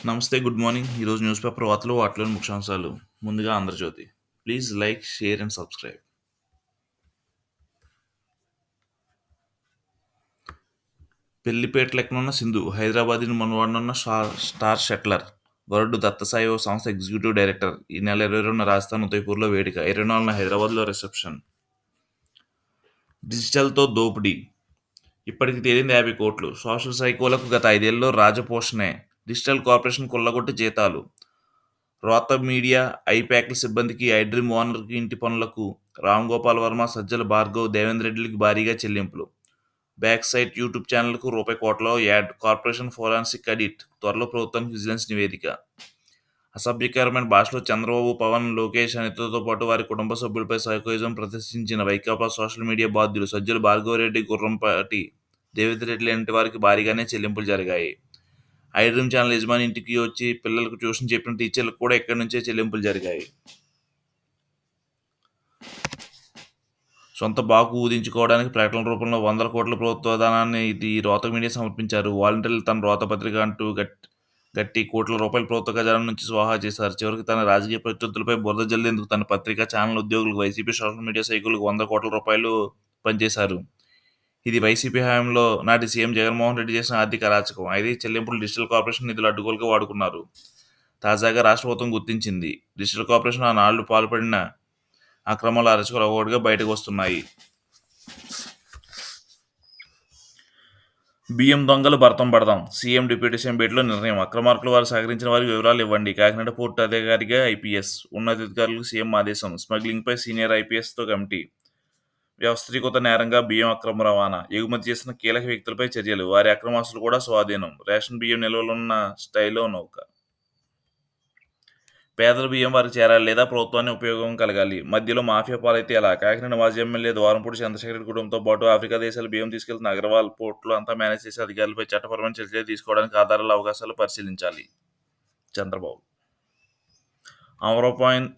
నమస్తే. Good morning. ఈరోజు news paper వార్తలోని ముఖ్యాంశాలు. ముందుగా 'Andhra Jyothi'. Please like, share and subscribe. పెళ్లిపేట లెక్కనున్న సింధు, హైదరాబాదీ మనవాడనున్న స్టార్ షట్లర్. వరుడు దత్తసాయి ఓ సంస్థ ఎగ్జిక్యూటివ్ డైరెక్టర్. ఈ నెల 22న రాజస్థాన్ ఉదయపూర్లో వేడుక, 24న హైదరాబాద్లో రిసెప్షన్. డిజిటల్తో దోపిడీ, ఇప్పటికి తేలింది 50 కోట్లు. సోషల్ సైకోలకు గత 5 ఏళ్లలో రాజపోషణే. డిజిటల్ కార్పొరేషన్ కొల్లగొట్టి జీతాలు. రోత మీడియా, ఐపాక్ల సిబ్బందికి, ఐడ్రీమ్ ఓనర్కి ఇంటి పనులకు రామ్ గోపాల్ వర్మ, సజ్జల భార్గవ్, దేవేందర్ రెడ్డిలకి భారీగా చెల్లింపులు. బ్యాక్ సైట్ యూట్యూబ్ ఛానల్కు రూ. 1 యాడ్. కార్పొరేషన్ ఫోరెన్సిక్ ఆడిట్, త్వరలో ప్రభుత్వానికి విజిలెన్స్ నివేదిక. అసభ్యకరమైన భాషలో చంద్రబాబు, పవన్, లోకేష్, అనితతో పాటు వారి కుటుంబ సభ్యులపై సైకోయిజం ప్రదర్శించిన వైకాపా సోషల్ మీడియా బాధ్యులు సజ్జల భార్గవరెడ్డి, గుర్రంపాటి దేవేందర్ రెడ్డి లాంటి వారికి భారీగానే చెల్లింపులు జరిగాయి. ఐడ్రీమ్ ఛానల్ యజమాని ఇంటికి వచ్చి పిల్లలకు ట్యూషన్ చెప్పిన టీచర్లకు కూడా ఇక్కడి నుంచే చెల్లింపులు జరిగాయి. సొంత బాకు ఊదించుకోవడానికి ప్రకటనల రూపంలో 100 కోట్ల ప్రభుత్వ ధనాన్ని ఈ రోత మీడియా సమర్పించారు. వాలంటీర్లు తన రోత పత్రిక అంటూ గట్టి కోట్ల రూపాయల ప్రభుత్వ ఖజానా నుంచి స్వాహా చేశారు. చివరికి తన రాజకీయ ప్రత్యర్థులపై బురద జల్లేందుకు తన పత్రిక, ఛానల్ ఉద్యోగులకు, వైసీపీ సోషల్ మీడియా సైకులకు 100 కోట్ల రూపాయలు పనిచేశారు. ఇది వైసీపీ హయాంలో నాటి సీఎం జగన్మోహన్ రెడ్డి చేసిన ఆర్థిక అరాచకం. అయితే ఈ చెల్లింపులు డిజిటల్ కార్పొరేషన్ నిధులు అడ్డుగోలుగా వాడుకున్నారు. తాజాగా రాష్ట్ర ప్రభుత్వం గుర్తించింది. డిజిటల్ కార్పొరేషన్ ఆనాళ్లు పాల్పడిన అక్రమాల అరచుకలు ఒకటిగా బయటకు వస్తున్నాయి. బియ్యం దొంగలు భరతం పడదాం, సీఎం డిప్యూటీ సీఎం భేటీలో నిర్ణయం. అక్రమార్కులు వారు సహకరించిన వారికి వివరాలు ఇవ్వండి. కాకినాడ పోర్టు అధికారిగా ఐపీఎస్, ఉన్నతాధికారులకు సీఎం ఆదేశం. స్మగ్లింగ్పై సీనియర్ ఐపీఎస్తో కమిటీ. వ్యవస్థీకృత నేరంగా బియ్యం అక్రమ రవాణా, ఎగుమతి చేసిన కీలక వ్యక్తులపై చర్యలు, వారి అక్రమాస్తులు కూడా స్వాధీనం. రేషన్ బియ్యం నిల్వలున్న స్టైలో నౌక. పేదల బియ్యం వారికి చేరాలి లేదా ప్రభుత్వాన్ని ఉపయోగం కలగాలి. మధ్యలో మాఫియా పాలైతే ఎలా? కాకినాడ మాజీ ఎమ్మెల్యే ద్వారంపూడి చంద్రశేఖర్ కుటుంబంతో పాటు ఆఫ్రికా దేశాల బియ్యం తీసుకెళ్తున్న అగర్వాల్ పోర్టులో అంతా మేనేజ్ చేసే అధికారులపై చట్టపరమైన చర్యలు తీసుకోవడానికి ఆధారాల అవకాశాలు పరిశీలించాలి. చంద్రబాబు.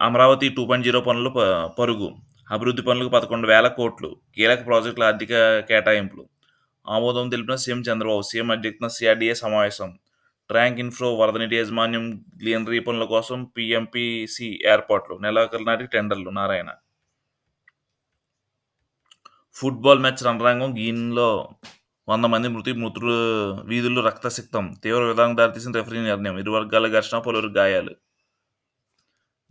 అమరావతి 2.0 పనులు పరుగు. అభివృద్ధి పనులకు 11,000 కోట్లు. కీలక ప్రాజెక్టుల ఆర్థిక కేటాయింపులు. ఆమోదం తెలిపిన సీఎం చంద్రబాబు. సీఎం అధ్యక్షతన సిఆర్డీఏ సమావేశం. ట్యాంక్ ఇన్ఫ్లో, వరద నీటి యాజమాన్యం, గ్లీనరీ పనుల కోసం పీఎంపీసీ ఏర్పాట్లు. నెలాఖరు నాటికి టెండర్లు. నారాయణ. ఫుట్బాల్ మ్యాచ్ రణరంగం. గీన్లో 100 మంది మృతులు, వీధుల్లో రక్తసిక్తం. తీవ్ర విధానం దారితీసిన రెఫరీ నిర్ణయం. ఇరు వర్గాల ఘర్షణ, పలువురు గాయాలు.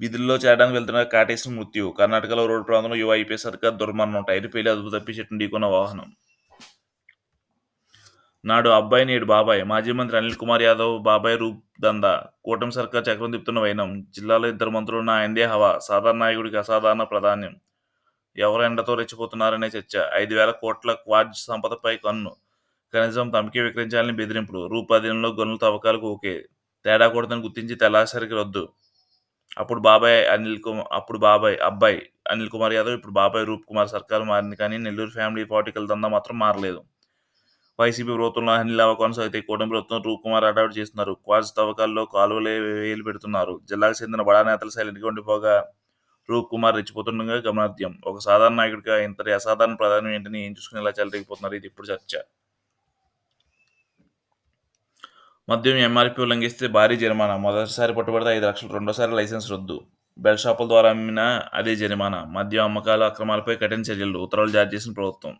విధుల్లో చేరడానికి వెళ్తున్న కాటేసిన మృత్యు. కర్ణాటకలో రోడ్డు ప్రాంతంలో యువ ఐపీఎస్ అధికారి దుర్మరణం. టైరు పేలి అదుపు తప్పి చెట్టును ఢీకొన్న వాహనం. నాడు అబ్బాయి నేడు బాబాయ్. మాజీ మంత్రి అనిల్ కుమార్ యాదవ్ బాబాయ్ రూప్ దందా. కూటమి సర్కార్ చక్రం తిప్పుతున్న వైనం. జిల్లాలో 2 మంత్రులున్న ఆయనదే హవా. సాధారణ నాయకుడికి అసాధారణ ప్రాధాన్యం. ఎవరు ఎండతో రెచ్చిపోతున్నారనే చర్చ. 5,000 కోట్ల క్వార్జ్ సంపదపై కన్ను. కనీసం తమకే విక్రయించాలని బెదిరింపులు. రూప్ అధీనంలో గనుల తవ్వకాలకు ఓకే. తేడా కొడతని గుర్తించి తెల్లాసరికి రద్దు. అప్పుడు అబ్బాయి అనిల్ కుమార్ యాదవ్, ఇప్పుడు బాబాయ్ రూప్ కుమార్. సర్కారు మారింది కానీ నెల్లూరు ఫ్యామిలీ పాలిటికల్ దందా మాత్రం మారలేదు. వైసీపీ ప్రభుత్వంలో అనిల్ హవా కొనసాగితే కూటమి ప్రభుత్వం రూప్ కుమార్ హడావుడి చేస్తున్నారు. క్వార్జ్ తవ్వకాల్లో కాలువలే వేలు పెడుతున్నారు. జిల్లాకు చెందిన బడా నేతలు సైలెంట్గా ఉండిపోగా రూప్ కుమార్ రెచ్చిపోతుండగా గమనార్హం. ఒక సాధారణ నాయకుడిగా ఇంతటి అసాధారణ ప్రాధాన్యం ఏంటని ఏం చూసుకుని ఇలా చెలరేగిపోతున్నారు? ఇది ఇప్పుడు చర్చ. మద్యం ఎంఆర్పీ ఉల్లంఘిస్తే భారీ జరిమానా. మొదటిసారి పట్టుబడితే 5 లక్షలు, రెండోసారి లైసెన్స్ రద్దు. బెల్ట్ షాపుల ద్వారా అమ్మినా అదే జరిమానా. మద్యం అమ్మకాల అక్రమాలపై కఠిన చర్యలు. ఉత్తర్వులు జారీ చేసిన ప్రభుత్వం.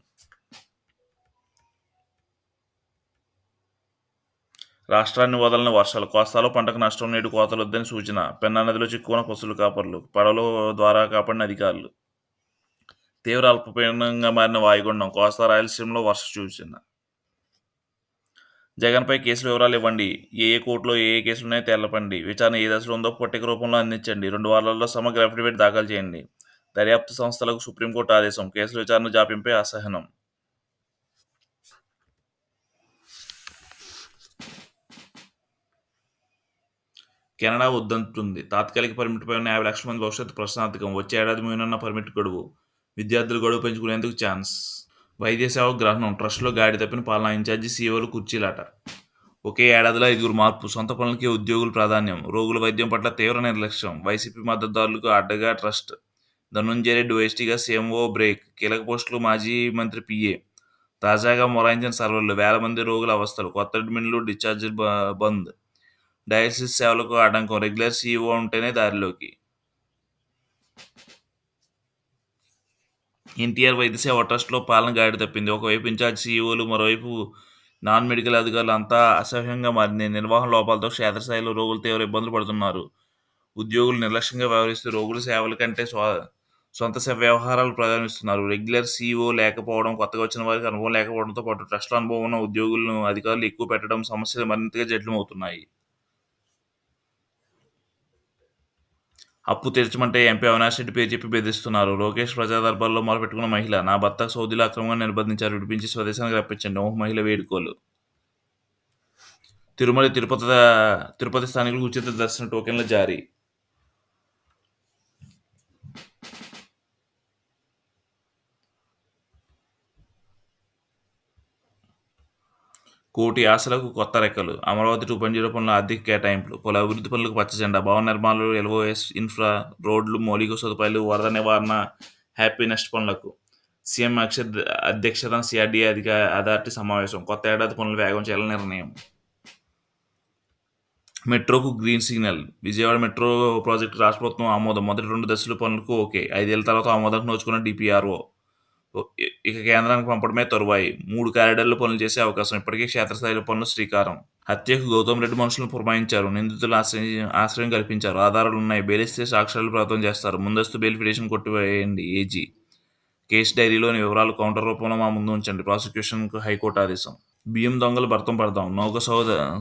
రాష్ట్రాన్ని వదలని వర్షాలు. కోస్తాలో పంటకు నష్టం, నేడు కోతలొద్దని సూచన. పెన్నా నదిలో చిక్కుకున్న పశువుల కాపర్లు. పడవల ద్వారా కాపాడిన అధికారులు. తీవ్ర అల్పపీడనంగా మారిన వాయుగుండం. కోస్తా రాయలసీమలో వర్ష సూచన. జగన్పై కేసుల వివరాలు ఇవ్వండి. ఏ కోర్టులో ఏ కేసులున్నాయో తెలపండి. విచారణ ఏ దశలో ఉందో పట్టిక రూపంలో అందించండి. 2 వారాల్లో సమగ్ర అఫిడవిట్ దాఖలు చేయండి. దర్యాప్తు సంస్థలకు సుప్రీంకోర్టు ఆదేశం. కేసుల విచారణ జాప్యంపై అసహనం. కెనడా వద్దంటుంది. తాత్కాలిక పర్మిట్పై ఉన్న 50 లక్షల మంది భవిష్యత్తు ప్రశ్నార్థకం. వచ్చే ఏడాది ముగియనున్న పర్మిట్ గడువు. విద్యార్థులు గడువు పెంచుకునేందుకు ఛాన్స్. వైద్య సేవ గ్రహణం. ట్రస్టులో గాడి తప్పిన పాలనా ఇన్ఛార్జి, సీఈఓలు కుర్చీలాట. ఒకే ఏడాదిలో 5 మార్పు. సొంత పనులకే ఉద్యోగులు ప్రాధాన్యం. రోగుల వైద్యం పట్ల తీవ్ర నిర్లక్ష్యం. వైసీపీ మద్దతుదారులకు అడ్డగా ట్రస్ట్. ధనుంజయ రెడ్డి ఓఎస్టీగా సీఎంఓ బ్రేక్. కీలక పోస్టులు మాజీ మంత్రి పీఏ. తాజాగా మొరాయించిన సర్వర్లు. వేల మంది రోగుల అవస్థలు. కొత్త అడ్మిన్లు, డిశ్చార్జీలు బంద్. డయాలసిస్ సేవలకు ఆటంకం, రెగ్యులర్ సీఈఓ ఉంటేనే దారిలోకి. ఎన్టీఆర్ వైద్య సేవ ట్రస్ట్‌లో పాలన గాడి తప్పింది. ఒకవైపు ఇన్ఛార్జ్ సీఈఓలు, మరోవైపు నాన్ మెడికల్ అధికారులు అంతా అసహ్యంగా మారింది. నిర్వహణ లోపాలతో క్షేత్రస్థాయిలో రోగులు తీవ్ర ఇబ్బందులు పడుతున్నారు. ఉద్యోగులు నిర్లక్ష్యంగా వ్యవహరిస్తూ రోగుల సేవల కంటే సొంత వ్యవహారాలు ప్రాధాన్యమిస్తున్నారు. రెగ్యులర్ సీఈఓ లేకపోవడం, కొత్తగా వచ్చిన వారికి అనుభవం లేకపోవడంతో పాటు ట్రస్ట్‌లో అనుభవం ఉన్న ఉద్యోగులను అధికారులు ఎక్కువ పెట్టడం సమస్యలు మరింతగా జటిలమవుతున్నాయి. అప్పు తీర్చమంటే ఎంపీ అవినాష్ రెడ్డి పేరు చెప్పి బెదిరిస్తున్నారు. లోకేష్ ప్రజా దర్బార్లో మొరపెట్టుకున్న మహిళ, నా భర్త సౌదీలో అక్రమంగా నిర్బంధించారు, విడిపించి స్వదేశానికి రప్పించండి. ఓ మహిళ వేడుకోలు. తిరుమల తిరుపతి స్థానికులకు ఉచిత దర్శన టోకెన్ల జారీ. కోటి ఆశలకు కొత్త రెక్కలు. అమరావతి 2.0 పనుల ఆర్థిక కేటాయింపులు. పలు అభివృద్ధి పనులకు పచ్చజెండా. భవన నిర్మాణాలు, ఎల్ఓఎస్, ఇన్ఫ్రా, రోడ్లు, మౌలిక సదుపాయాలు, వరద నివారణ, హ్యాపీ నెక్స్ట్ పనులకు. సీఎం అధ్యక్షతన సిఆర్డీఏ అథారిటీ సమావేశం. కొత్త ఏడాది పనులు వేగం చేయాలని నిర్ణయం. మెట్రోకు green signal. Vijayawada metro project రాష్ట్ర ప్రభుత్వం ఆమోదం. మొదటి 2 దశల పనులకు ఓకే. 5 ఏళ్ల తర్వాత ఆమోదానికి నోచుకున్న డిపిఆర్ఓ. ఇక కేంద్రానికి పంపడమే తరువాయి. 3 కారిడార్లు పనులు చేసే అవకాశం. ఇప్పటికే క్షేత్రస్థాయిలో పనులు శ్రీకారం. హత్యకు గౌతమ్ రెడ్డి మనుషులను పురమాయించారు. నిందితులు ఆశ్రయం కల్పించారు. ఆధారాలున్నాయి. బెయిలిస్తే సాక్ష్యాలు ప్రభుత్వం చేస్తారు. ముందస్తు బెయిల్ పిటిషన్ కొట్టివేయండి ఏజీ. కేసు డైరీలోని వివరాలు కౌంటర్ రూపంలో మా ముందు ఉంచండి. ప్రాసిక్యూషన్కు హైకోర్టు ఆదేశం. బియ్యం దొంగలు భర్తం పడదాం. నౌక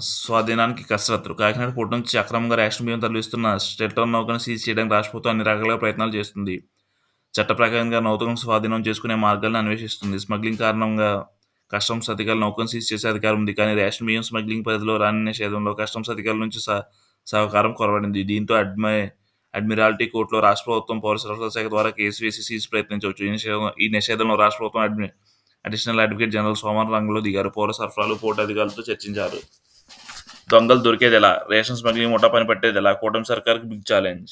స్వాధీనానికి కసరత్తు. కాకినాడ పోర్టు నుంచి అక్రమంగా రేషన్ బియ్యం తరలిస్తున్న స్టెల్టర్ నౌకను సీజ్ చేయడానికి రాష్ట్ర ప్రభుత్వం అన్ని రకాలుగా ప్రయత్నాలు చేస్తుంది. చట్ట ప్రకారంగా నౌకను స్వాధీనం చేసుకునే మార్గాలను అన్వేషిస్తుంది. స్మగ్లింగ్ కారణంగా కస్టమ్స్ అధికారులు నౌకను సీజ్ చేసే అధికారం ఉంది. కానీ రేషన్ బియ్యం స్మగ్లింగ్ పరిధిలో రాని నిషేధంలో కస్టమ్స్ అధికారుల నుంచి సహకారం కొరవడింది. దీంతో అడ్మిరాల్టీ కోర్టులో రాష్ట్ర ప్రభుత్వం పౌర సరఫరాల శాఖ ద్వారా కేసు వేసి సీజ్ ప్రయత్నించవచ్చు. ఈ నిషేధంలో రాష్ట్ర ప్రభుత్వం అడిషనల్ అడ్వకేట్ జనరల్ సోమవారం రంగంలో దిగారు. పౌర సరఫరాలు పోర్టు అధికారులతో చర్చించారు. దొంగలు దొరికేదెలా? రేషన్ స్మగ్లింగ్ ముఠా పని పట్టేదెలా? కూటమి సర్కార్కి బిగ్ ఛాలెంజ్.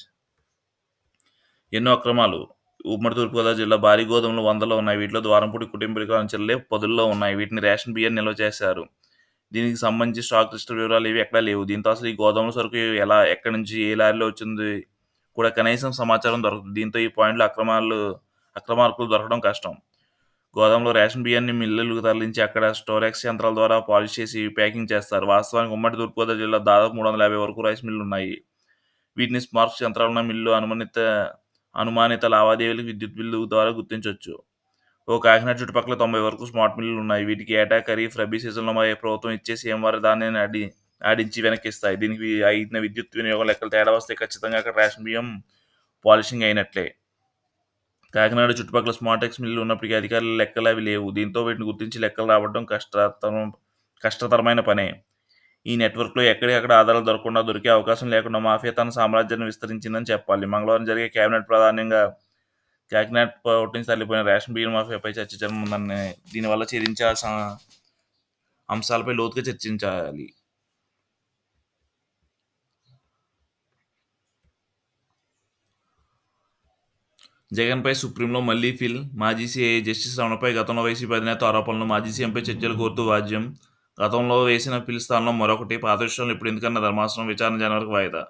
ఎన్నో అక్రమాలు. ఉమ్మడి తూర్పుగోదావరి జిల్లా భారీ గోదాములు 100లో ఉన్నాయి. వీటిలో ద్వారంపూడి కుటుంబీకుల అంచెలే 10ల్లో ఉన్నాయి. వీటిని రేషన్ బియ్యం నిల్వ చేశారు. దీనికి సంబంధించి స్టాక్ లిస్టు వివరాలు ఏవి ఎక్కడా లేవు. దీంతో అసలు ఈ గోదాముల సరుకు ఎక్కడి నుంచి ఏ లారీలో వచ్చింది కూడా కనీసం సమాచారం దొరకదు. దీంతో ఈ పాయింట్లో అక్రమార్కులు దొరకడం కష్టం. గోదాంలో రేషన్ బియ్యాన్ని మిల్లులకు తరలించి అక్కడ స్టోరేక్స్ యంత్రాల ద్వారా పాలిష్ చేసి ప్యాకింగ్ చేస్తారు. వాస్తవానికి ఉమ్మడి తూర్పుగోదావరి జిల్లా దాదాపు 350 వరకు రైస్ మిల్లులు ఉన్నాయి. వీటిని స్మార్ట్ యంత్రాలున్న మిల్లు, అనుమానిత లావాదేవీలకు విద్యుత్ బిల్లు ద్వారా గుర్తించవచ్చు. కాకినాడ చుట్టుపక్కల 90 వరకు స్మార్ట్ మిల్లులు ఉన్నాయి. వీటికి ఏటా ఖరీఫ్, రబీ సీజన్లో ప్రభుత్వం ఇచ్చే సీఎం వారి ధాన్యాన్ని ఆడించి వెనక్కిస్తాయి. దీనికి అయిన విద్యుత్ వినియోగం లెక్కలు తేడా వస్తే ఖచ్చితంగా అక్కడ రేషన్ బియ్యం పాలిషింగ్ అయినట్లే. కాకినాడ చుట్టుపక్కల స్మార్ట్ ఎక్స్ మిల్లులు ఉన్నప్పటికీ అధికారుల లెక్కలు అవి లేవు. దీంతో వీటిని గుర్తించి లెక్కలు రాబట్టడం కష్టతరమైన పనే. ఈ నెట్వర్క్లో ఎక్కడికక్కడ ఆధారాలు దొరికే అవకాశం లేకుండా మాఫియా తన సామ్రాజ్యాన్ని విస్తరించిందని చెప్పాలి. మంగళవారం జరిగే కేబినెట్ ప్రధానంగా కాకినాడ పోర్టు నుంచి తరలిపోయిన రేషన్ బియ్యం మాఫియాపై చర్చ జరగనుందని, దీనివల్ల ఛేదించాల్సిన అంశాలపై లోతుగా చర్చించాలి. జగన్పై సుప్రీంలో మళ్లీ ఫిల్. మాజీ సీఐ జస్టిస్ రమణపై గతంలో వైసీపీ అధినేత ఆరోపణలు. మాజీ సీఎంపై చర్చలు కోరుతూ వాద్యం. గతంలో వేసిన పిల్ స్థానంలో మరొకటి. పాత విషయంలో ఇప్పుడు ఎందుకన్న ధర్మాసనం. విచారణ జనవరికి వాయిదా.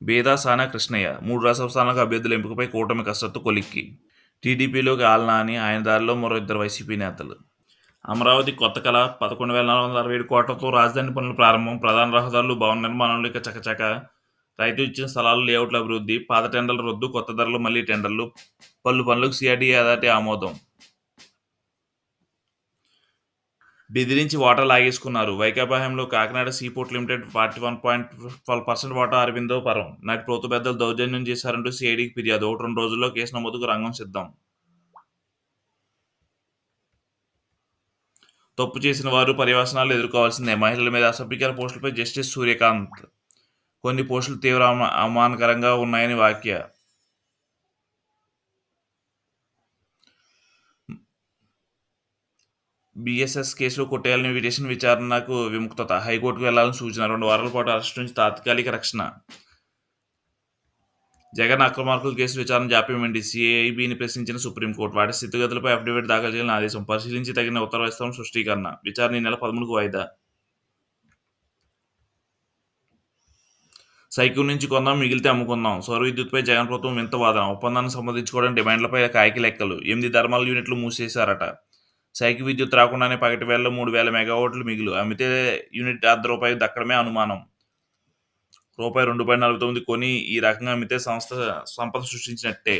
బేదా, సానా, కృష్ణయ్య 3 రాజ్యసభ స్థానాలకు అభ్యర్థుల ఎంపికపై కూటమి కసరత్తు కొలిక్కి. టీడీపీలోకి ఆళ్నాని, ఆయన దారిలో మరో 2 వైసీపీ నేతలు. అమరావతి కొత్త కళ. 11,467 కోట్లతో రాజధాని పనులు ప్రారంభం. ప్రధాన రహదారులు, భవన నిర్మాణాలు ఇక చకచక. రైతు ఇచ్చిన స్థలాలు, లేఅవుట్ల అభివృద్ధి. పాత టెండర్ల రద్దు, కొత్త ధరలు, మళ్లీ టెండర్లు. పలు పనులకు సిఆర్డీఏ అథారిటీ ఆమోదం. బెదిరించి వాటా లాగేసుకున్నారు. వైకాపా హయాంలో కాకినాడ సీపోర్ట్ లిమిటెడ్ 41.12% వాటా అరవిందో పరం. నాటి ప్రభుత్వ పెద్దలు దౌర్జన్యం చేశారంటూ సిఐడికి ఫిర్యాదు. 1-2 రోజుల్లో కేసు నమోదుకు రంగం సిద్ధం. తప్పు చేసిన వారు పర్యవసానాలు ఎదుర్కోవాల్సిందే. మహిళల మీద అసభ్యకర పోస్టులపై జస్టిస్ సూర్యకాంత్. కొన్ని పోస్టులు తీవ్ర అవమానకరంగా ఉన్నాయని వ్యాఖ్య. బీఎస్ఎస్ కేసులో కొట్టేయాలని పిటిషన్ విచారణకు విముక్తత. హైకోర్టుకు వెళ్లాలని సూచన. 2 వారాల పాటు అరెస్టు నుంచి తాత్కాలిక రక్షణ. జగన్ అక్రమార్కుల కేసు విచారణ జాప్యం ఏంటి? సీఐబీని ప్రశ్నించిన సుప్రీంకోర్టు. వాటి స్థితిగతులపై అఫిడవిట్ దాఖలు చేయాలని ఆదేశం. పరిశీలించి తగిన ఉత్తర్వులిస్తాం స్పష్టీకరణ. విచారణ ఈ నెల 13కు వాయిదా. సైకిల్ నుంచి కొందాం, మిగిలితే అమ్ముకుందాం. సౌర విద్యుత్పై జగన్ ప్రభుత్వం వింత వాదన. ఒప్పందాన్ని సంపాదించుకోవడానికి డిమాండ్లపై కాయకి లెక్కలు. 8 థర్మల్ యూనిట్లు మూసేశారట. సైకిల్ విద్యుత్ రాకుండానే పగటి వేళలో 3000 మెగావాట్లు మిగులు. అమ్మితే యూనిట్ రూ. 1 దక్కడమే అనుమానం. రూపాయి 2.49 కొని ఈ రకంగా అమ్మితే సంస్థ సంపద సృష్టించినట్టే.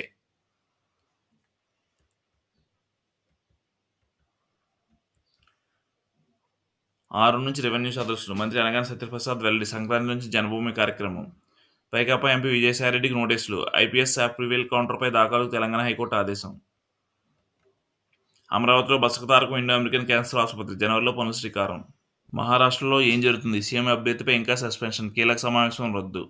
6 నుంచి రెవెన్యూ సదస్సులు. మంత్రి అనగానే సత్యప్రసాద్ వెల్లడి. సంక్రాంతి నుంచి జన్మభూమి కార్యక్రమం. వైకాపా ఎంపీ విజయసాయిరెడ్డికి నోటీసులు. ఐపీఎస్ అప్రూవల్ కౌంటర్పై దాఖలుకు తెలంగాణ హైకోర్టు ఆదేశం. అమరావతిలో బసకు తారకం ఇండో అమెరికన్ క్యాన్సర్ ఆసుపత్రి. జనవరిలో పనులు శ్రీకారం. మహారాష్ట్రలో ఏం జరుగుతుంది? సీఎం అభ్యర్థిపై ఇంకా సస్పెన్షన్. కీలక సమావేశం రద్దు.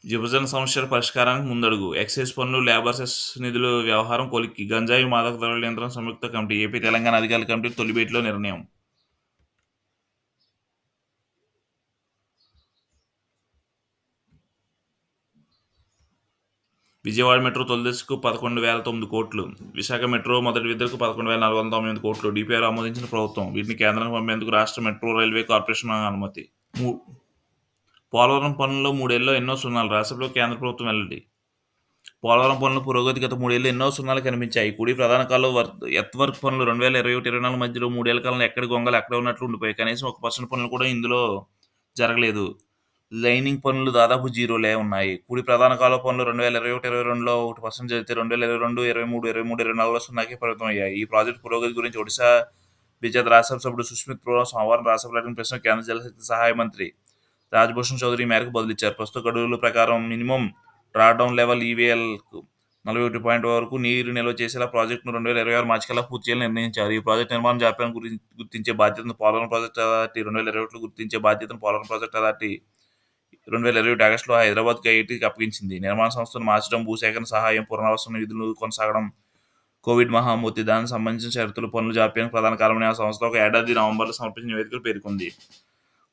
విభజన సమస్యల పరిష్కారానికి ముందడుగు. ఎక్సైజ్ పన్నులు, లేబర్ సెస్ నిధుల వ్యవహారం కొలిక్కి. గంజాయి మాదక ద్రవ్యాల నియంత్రణ సంయుక్త కమిటీ. ఏపీ తెలంగాణ అధికారుల కమిటీ తొలి భేటీలో నిర్ణయం. విజయవాడ మెట్రో తొలిదశకు 11,009 కోట్లు. విశాఖ మెట్రో మొదటి విడతకు 11,498 కోట్లు డిపిఆర్ ఆమోదించిన ప్రభుత్వం. వీటిని కేంద్రానికి పంపేందుకు రాష్ట్ర మెట్రో రైల్వే కార్పొరేషన్ అనుమతి. పోలవరం పనుల్లో 3 ఏళ్లలో ఎన్నో సున్నాలు. రాష్ట్రంలో కేంద్ర ప్రభుత్వం వెల్లడి. పోలవరం పనుల పురోగతి గత 3 ఏళ్లు ఎన్నో సున్నాలు కనిపించాయి. కుడి ప్రధాన కాలంలో ఎర్త్ పనులు 2021-24 మధ్యలో 3 ఏళ్ల కాలంలో ఎక్కడి గొంగలు అక్కడే ఉన్నట్లు ఉండిపోయాయి. కనీసం 1% పనులు కూడా ఇందులో జరగలేదు. లైనింగ్ పనులు దాదాపు జీరోలే ఉన్నాయి. కుడి ప్రధాన కాలువ పనులు 2021-22లో 1% జరిగితే 2022, 23, 24లో సున్నాకి పరిమితం అయ్యాయి. ఈ ప్రాజెక్టు పురోగతి గురించి ఒడిశా బీజేపీ రాజ్యసభ సభ్యుడు సుస్మిత్ పురోహిత్ సోమవారం రాజ్యసభలో అడిగిన ప్రశ్నకు కేంద్ర జలశక్తి సహాయ మంత్రి రాజ్భూషణ్ చౌదరి ఈ మేరకు బదులిచ్చారు. ప్రస్తుత గడువుల ప్రకారం మినిమం డ్రాడౌన్ లెవెల్ ఈవీఎల్కు 41 పాయింట్ వరకు నీరు నిల్వ చేసేలా ప్రాజెక్టును 2026 మార్చి కల్లా పూర్తి చేయాలని నిర్ణయించారు. ఈ ప్రాజెక్టు నిర్మాణ జాప్యాన్ని గుర్తించే బాధ్యతను పోలవరం ప్రాజెక్టు అథారిటీ, 2021లో గుర్తించే బాధ్యతను పోలవరం ప్రాజెక్టు అథారిటీ 2021 ఆగస్టులో హైదరాబాద్ ఐఐటీకి అప్పగించింది. నిర్మాణ సంస్థను మార్చడం, భూసేకరణ సహాయం, పునరావాస నిధులు కొనసాగడం, కోవిడ్ మహమ్మారి దానికి సంబంధించిన షరతులు పనుల జాప్యానికి ప్రధాన కారణమని ఆ సంస్థ ఒక ఏడాది నవంబర్లో సమర్పించిన నివేదికలో పేర్కొంది.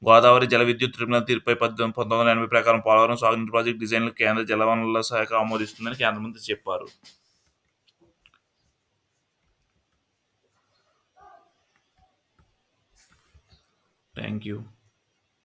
గోదావరి జల విద్యుత్ ట్రిబ్యునల్ తీర్పుపై 1980 ప్రకారం పోలవరం సాగునీటి ప్రాజెక్టు డిజైన్ను కేంద్ర జలవనరుల శాఖ ఆమోదిస్తుందని కేంద్ర మంత్రి చెప్పారు. Thank you.